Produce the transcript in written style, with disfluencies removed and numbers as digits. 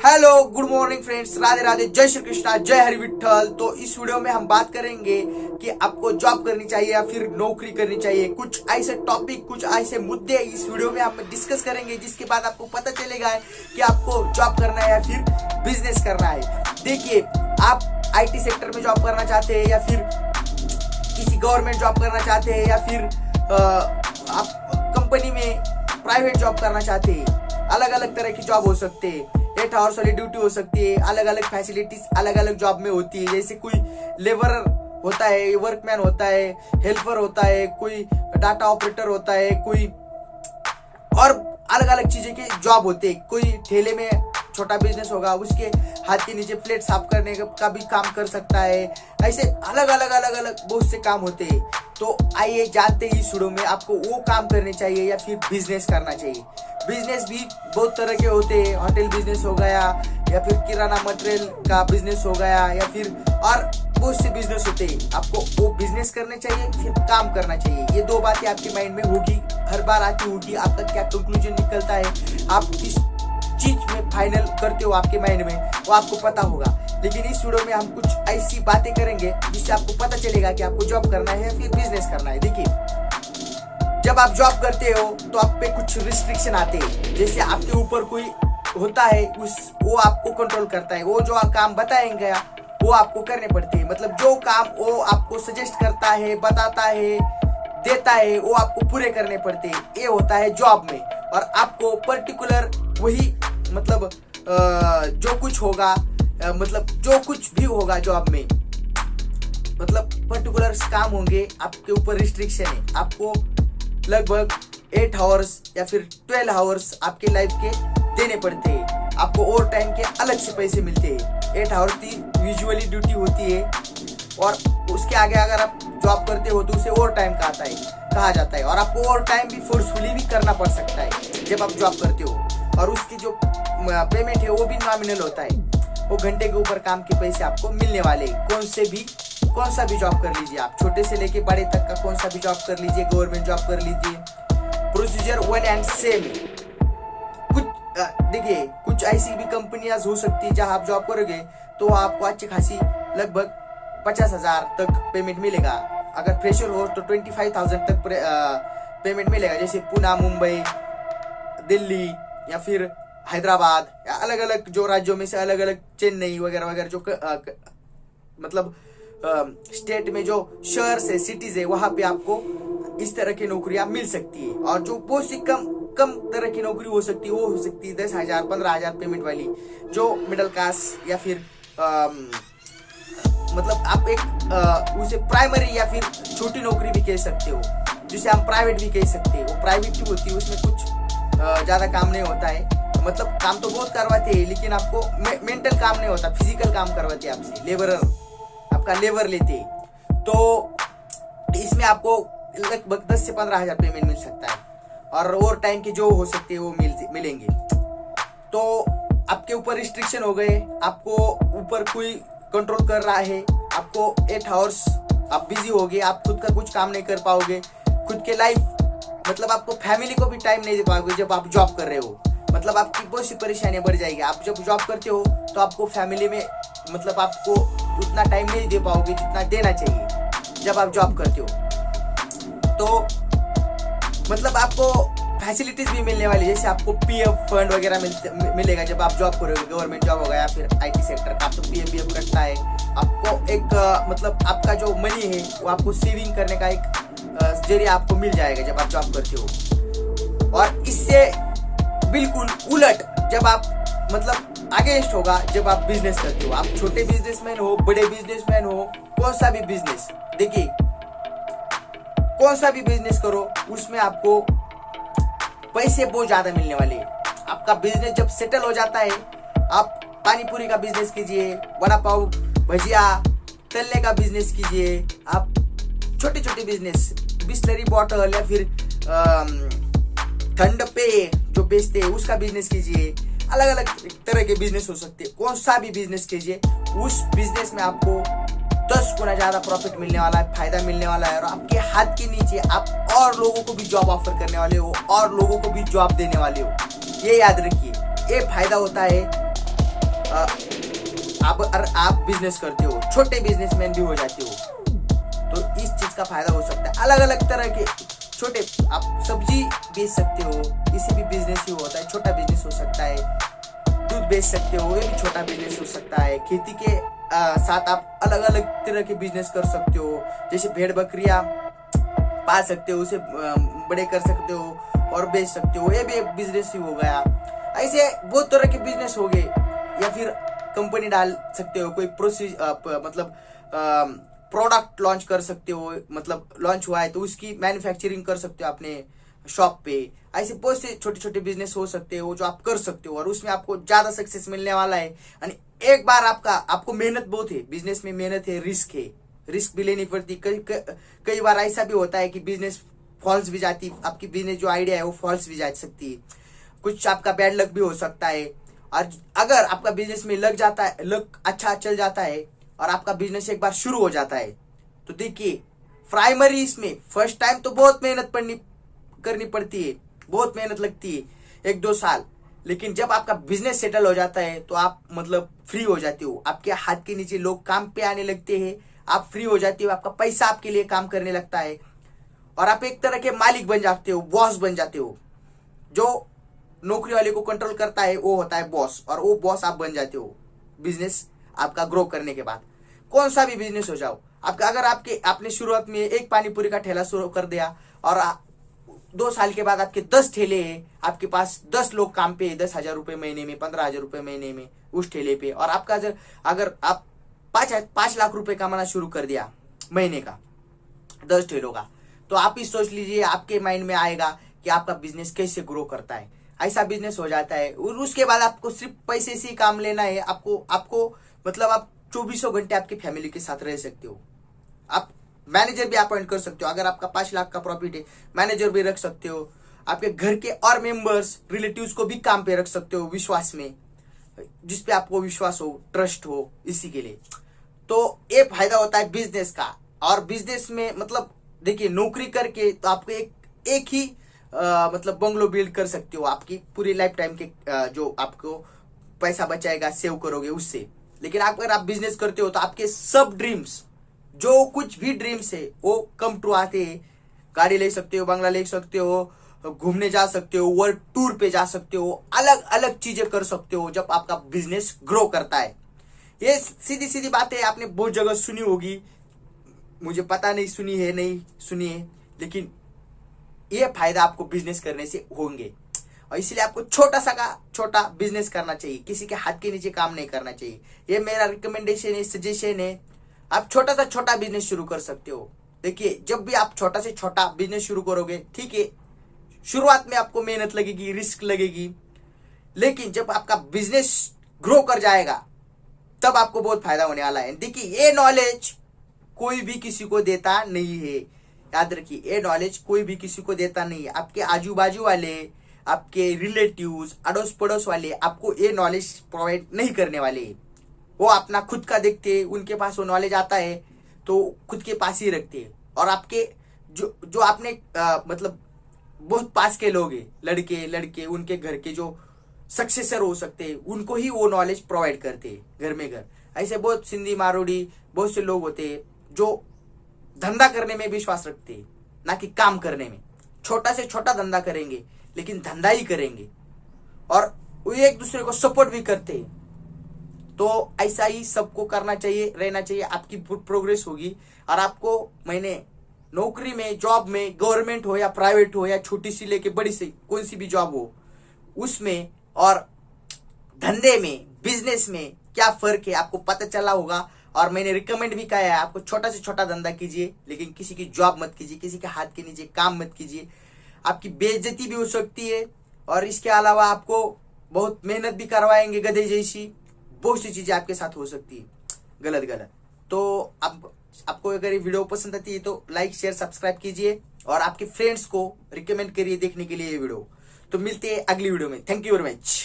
Hello good morning friends, Radhe Radhe, जय श्री कृष्णा, जय हरि विठल। तो इस वीडियो में हम बात करेंगे कि आपको जॉब करनी चाहिए या फिर नौकरी करनी चाहिए। कुछ ऐसे टॉपिक, कुछ ऐसे मुद्दे इस वीडियो में हम डिस्कस करेंगे जिसके बाद आपको पता चलेगा कि आपको जॉब करना है या फिर बिजनेस करना है। देखिए, आप IT सेक्टर में जॉब करना चाहते हैं या फिर किसी गवर्नमेंट जॉब करना चाहते हैं या फिर आप कंपनी में प्राइवेट जॉब करना चाहते हैं। अलग अलग तरह की जॉब हो सकते हैं। 8 आवर्स वाली ड्यूटी हो सकती है। अलग अलग फैसिलिटीज अलग अलग जॉब में होती है। जैसे कोई लेबरर होता है, वर्कमैन होता है, हेल्पर होता है, कोई डाटा ऑपरेटर होता है, कोई और अलग अलग चीजें के जॉब होते हैं। कोई ठेले में छोटा बिजनेस होगा, उसके हाथ के नीचे प्लेट साफ करने का भी काम कर सकता है। ऐसे अलग अलग बहुत से काम होते हैं। तो आइए जानते हैं इस वीडियो में आपको वो काम करने चाहिए या फिर बिजनेस करना चाहिए। बिजनेस भी बहुत तरह के होते हैं। होटल बिजनेस हो गया या फिर किराना मटेरियल का बिजनेस हो गया या फिर और बहुत से बिजनेस होते हैं। आपको वो बिजनेस करने चाहिए फिर काम करना चाहिए। ये दो बातें आपके माइंड में होगी, हर बार आती होगी। आपका क्या कंक्लूजन निकलता है, आप किस चीज में फाइनल करते हो आपके माइंड में, वो आपको पता होगा। लेकिन इस वीडियो में हम कुछ ऐसी बातें करेंगे जिससे आपको पता चलेगा कि आपको जॉब करना है या फिर बिजनेस करना है। देखिए, जब आप जॉब करते हो तो आप पे कुछ रिस्ट्रिक्शन आते हैं। जैसे आपके ऊपर कोई होता है, वो आपको कंट्रोल करता है। वो जो काम बताएंगे वो आपको करने पड़ते हैं। मतलब जो काम वो आपको सजेस्ट करता है, बताता है, देता है, वो आपको पूरे करने पड़ते हैं। ये होता है जॉब में। और आपको पर्टिकुलर वही मतलब जो कुछ होगा, मतलब जो कुछ भी होगा जॉब में, मतलब पर्टिकुलर काम होंगे, आपके ऊपर रिस्ट्रिक्शन है। आपको लगभग 8 आवर्स या फिर 12 आवर्स आपके लाइफ के देने पड़ते हैं। आपको ओवर टाइम के अलग से पैसे मिलते हैं। 8 आवर्स की यूजुअली ड्यूटी होती है और उसके आगे अगर आप जॉब करते हो तो उसे ओवर टाइम कहा जाता है। और आपको ओवर टाइम भी फोर्सफुली भी करना पड़ सकता है जब आप जॉब करते हो। और उसकी जो पेमेंट है वो भी नॉमिनल होता है। वो घंटे के ऊपर काम के पैसे आपको मिलने वाले। कौन सा भी जॉब कर लीजिए आप, छोटे से लेके बड़े तक का कौन सा भी जॉब कर लीजिए, गवर्नमेंट जॉब कर लीजिए, प्रोसीजर वन एंड सेम। देखिए, कुछ ऐसी भी कंपनियां हो सकती है जहां आप जॉब करोगे तो आपको अच्छी खासी लगभग 50,000 तक पेमेंट मिलेगा। अगर फ्रेशर हो तो 25,000 तक पेमेंट मिलेगा। जैसे पुणे, मुंबई, दिल्ली या फिर हैदराबाद या अलग अलग जो राज्यों में से अलग अलग, चेन्नई वगैरह वगैरह जो मतलब स्टेट में जो शहर से सिटीज है वहां पे आपको इस तरह की नौकरियां मिल सकती है। और जो बहुत सी कम तरह की नौकरी हो सकती है, वो हो सकती है 10,000 15,000 पेमेंट वाली, जो मिडिल क्लास या फिर मतलब आप एक उसे प्राइमरी या फिर छोटी नौकरी भी कह सकते हो, जिसे हम प्राइवेट भी कह सकते हैं। वो प्राइवेट की होती है, उसमें कुछ ज्यादा काम नहीं होता है। मतलब काम तो बहुत करवाते हैं लेकिन आपको मेंटल काम नहीं होता, फिजिकल काम करवाते हैं आपसे। लेबरर आपका लेबर लेते, तो इसमें आपको लगभग 10 से 15,000 पेमेंट मिल सकता है। और ओवर टाइम के जो हो सकते हैं वो मिलेंगे। तो आपके ऊपर रिस्ट्रिक्शन हो गए, आपको ऊपर कोई कंट्रोल कर रहा है। आपको 8 आवर्स आप बिजी हो गए, आप खुद का कुछ काम नहीं कर पाओगे। खुद के लाइफ मतलब आपको फैमिली को भी टाइम नहीं दे पाओगे जब आप जॉब कर रहे हो। मतलब आपकी बहुत सी परेशानियां बढ़ जाएगी। आप जब जॉब करते हो तो आपको फैमिली में मतलब आपको उतना टाइम नहीं दे पाओगे जितना देना चाहिए जब आप जॉब करते हो। तो मतलब आपको फैसिलिटीज भी मिलने वाली, जैसे आपको PF फंड वगैरह मिलेगा जब आप जॉब करोगे। गवर्नमेंट जॉब होगा या फिर IT सेक्टर का, तो PF कटता है। आपको एक मतलब आपका जो मनी है वो आपको सेविंग करने का एक जरिया आपको मिल जाएगा जब आप जॉब करते हो। और इससे बिल्कुल उलट जब आप मतलब अगेंस्ट होगा जब आप बिजनेस करते हो। आप छोटे बिजनेसमैन हो, बड़े बिजनेसमैन हो, कौन सा भी बिजनेस, देखिए कौन सा भी बिजनेस करो उसमें आपको पैसे बहुत ज्यादा मिलने वाले। आपका बिजनेस जब सेटल हो जाता है, आप पानी पूरी का बिजनेस कीजिए, वड़ा पाव, भजिया, तलने का बिजनेस कीजिए, आप छोटे छोटे बिजनेस, बिस्लरी बॉटल या फिर ठंड पे जो बेचते हैं उसका बिजनेस कीजिए। अलग अलग तरह के बिजनेस हो सकते हैं। कौन सा भी बिजनेस कीजिए, उस बिजनेस में आपको 10 गुना ज्यादा प्रॉफिट मिलने वाला है, फायदा मिलने वाला है। और आपके हाथ के नीचे आप और लोगों को भी जॉब ऑफर करने वाले हो और लोगों को भी जॉब देने वाले हो। ये याद रखिए, ये फायदा होता है आप बिजनेस करते हो, छोटे बिजनेसमैन भी हो जाते हो, तो इस चीज का फायदा हो सकता है। अलग अलग तरह के छोटे, आप सब्जी बेच सकते हो, इसी भी बिजनेस ही होता है, छोटा बिजनेस हो सकता है। दूध बेच सकते हो, ये भी छोटा बिजनेस हो सकता है। खेती के साथ आप अलग अलग तरह के बिजनेस कर सकते हो, जैसे भेड़ बकरियां पाल सकते हो, उसे बड़े कर सकते हो और बेच सकते हो, ये भी एक बिजनेस ही हो गया। ऐसे बहुत तरह के बिजनेस हो गए। या फिर कंपनी डाल सकते हो, कोई मतलब प्रोडक्ट लॉन्च कर सकते हो, मतलब लॉन्च हुआ है तो उसकी मैन्युफैक्चरिंग कर सकते हो अपने शॉप पे। ऐसे बहुत से छोटे छोटे बिजनेस हो सकते हो जो आप कर सकते हो, और उसमें आपको ज्यादा सक्सेस मिलने वाला है। यानी एक बार आपको मेहनत बहुत है, बिजनेस में मेहनत है, रिस्क भी लेनी पड़ती। कई बार ऐसा भी होता है कि बिजनेस फॉल्स भी जाती, आपकी बिजनेस जो आइडिया है वो फॉल्स भी जा सकती है, कुछ आपका बैड लक भी हो सकता है। और अगर आपका बिजनेस में लग जाता है, लक अच्छा चल जाता है और आपका बिजनेस एक बार शुरू हो जाता है, तो देखिए प्राइमरी इसमें फर्स्ट टाइम तो बहुत मेहनत करनी पड़ती है, बहुत मेहनत लगती है 1-2 साल। लेकिन जब आपका बिजनेस सेटल हो जाता है तो आप मतलब फ्री हो जाते हो, आपके हाथ के नीचे लोग काम पे आने लगते हैं, आप फ्री हो जाते हो, आपका पैसा आपके लिए काम करने लगता है और आप एक तरह के मालिक बन जाते हो, बॉस बन जाते हो। जो नौकरी वाले को कंट्रोल करता है वो होता है बॉस, और वो बॉस आप बन जाते हो बिजनेस आपका ग्रो करने के बाद। कौन सा भी बिजनेस हो जाओ आपका, अगर आपने शुरुआत में एक पानी पूरी का ठेला शुरू कर दिया और 2 साल के बाद आपके 10 ठेले हैं, आपके पास 10 लोग काम पे, 10,000 रुपए महीने में, 15,000 रुपए महीने में उस ठेले पे, और आपका अगर आप 5 लाख रुपए कमाना शुरू कर दिया महीने का 10 ठेलों का, तो आप ही सोच लीजिए आपके माइंड में आएगा कि आपका बिजनेस कैसे ग्रो करता है। ऐसा बिजनेस हो जाता है और उसके बाद आपको सिर्फ पैसे से ही काम लेना है। आपको मतलब आप 24 घंटे आपकी फैमिली के साथ रह सकते हो। आप मैनेजर भी अपॉइंट कर सकते हो, अगर आपका 5 लाख का प्रॉफिट है मैनेजर भी रख सकते हो। आपके घर के और मेंबर्स रिलेटिव्स को भी काम पे रख सकते हो, विश्वास में, जिसपे आपको विश्वास हो, ट्रस्ट हो, इसी के लिए। तो ये फायदा होता है बिजनेस का। और बिजनेस में मतलब देखिए, नौकरी करके तो आपको एक ही मतलब बंगलो बिल्ड कर सकते हो, आपकी पूरी लाइफ टाइम के जो आपको पैसा बचाएगा, सेव करोगे उससे। लेकिन अगर आप बिजनेस करते हो तो आपके सब ड्रीम्स, जो कुछ भी ड्रीम्स है वो कम ट्रू आते हैं। गाड़ी ले सकते हो, बंगला ले सकते हो, घूमने जा सकते हो, वर्ल्ड टूर पे जा सकते हो, अलग अलग चीजें कर सकते हो जब आपका बिजनेस ग्रो करता है। ये सीधी सीधी बातें आपने बहुत जगह सुनी होगी, मुझे पता नहीं सुनी है नहीं सुनी है, लेकिन ये फायदा आपको बिजनेस करने से होंगे। और इसलिए आपको छोटा बिजनेस करना चाहिए, किसी के हाथ के नीचे काम नहीं करना चाहिए। ये मेरा रिकमेंडेशन है, सजेशन है। आप छोटा बिजनेस शुरू कर सकते हो। देखिए, जब भी आप छोटा से छोटा बिजनेस शुरू करोगे, ठीक है, शुरुआत में आपको मेहनत लगेगी, रिस्क लगेगी, लेकिन जब आपका बिजनेस ग्रो कर जाएगा तब आपको बहुत फायदा होने वाला है। देखिए, ये नॉलेज कोई भी किसी को देता नहीं है, याद रखिए, ये नॉलेज कोई भी किसी को देता नहीं है। आपके आजू बाजू वाले, आपके रिलेटिव्स, अड़ोस पड़ोस वाले आपको ये नॉलेज प्रोवाइड नहीं करने वाले। वो अपना खुद का देखते हैं, उनके पास वो नॉलेज आता है तो खुद के पास ही रखते हैं। और आपके जो आपने मतलब बहुत पास के लोग हैं, लड़के उनके घर के जो सक्सेसर हो सकते हैं, उनको ही वो नॉलेज प्रोवाइड करते हैं घर में घर। ऐसे बहुत सिंधी मारोड़ी बहुत से लोग होते हैं जो धंधा करने में विश्वास रखते हैं, ना कि काम करने में। छोटा से छोटा धंधा करेंगे लेकिन धंधा ही करेंगे, और वो एक दूसरे को सपोर्ट भी करते हैं। तो ऐसा ही सबको करना चाहिए, रहना चाहिए, आपकी प्रोग्रेस होगी। और आपको मैंने नौकरी में, जॉब में, गवर्नमेंट हो या प्राइवेट हो या छोटी सी लेके बड़ी सी कोई सी भी जॉब हो, उसमें और धंधे में, बिजनेस में क्या फर्क है आपको पता चला होगा। और मैंने रिकमेंड भी किया है आपको, छोटा से छोटा धंधा कीजिए, लेकिन किसी की जॉब मत कीजिए, किसी के हाथ के नीचे काम मत कीजिए। आपकी बेइज्जती भी हो सकती है, और इसके अलावा आपको बहुत मेहनत भी करवाएंगे गधे जैसी, बहुत सी चीजें आपके साथ हो सकती है गलत। तो आपको अगर ये वीडियो पसंद आती है तो लाइक, शेयर, सब्सक्राइब कीजिए, और आपके फ्रेंड्स को रिकमेंड करिए देखने के लिए ये वीडियो। तो मिलते हैं अगली वीडियो में। Thank you very much.